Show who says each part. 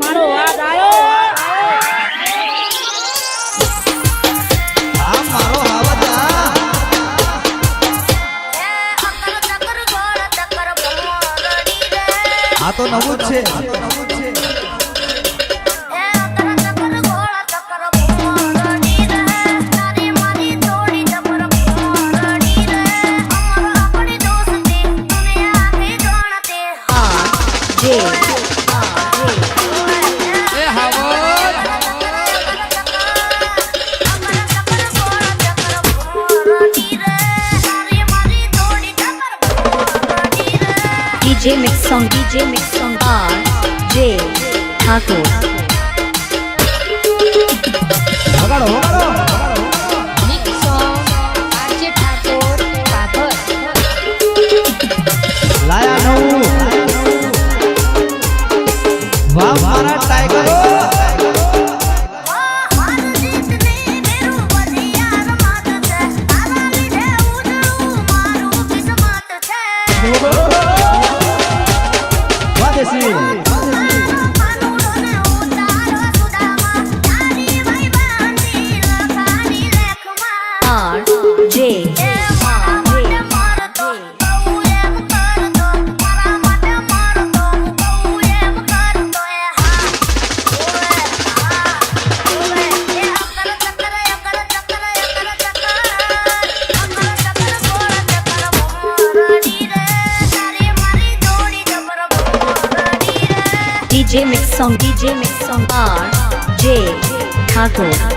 Speaker 1: મારો વાદ આવ્યો
Speaker 2: આ મારો હાવત આ તો નવું જ છે
Speaker 3: DJ Mix Song RJ Thakur
Speaker 2: વગાડો વગાડો
Speaker 3: Mix Song RJ Thakur Pathar
Speaker 2: લાયા નવું વાહ મારા ટાઈગરો
Speaker 3: DJ Mix Song RJ Thakur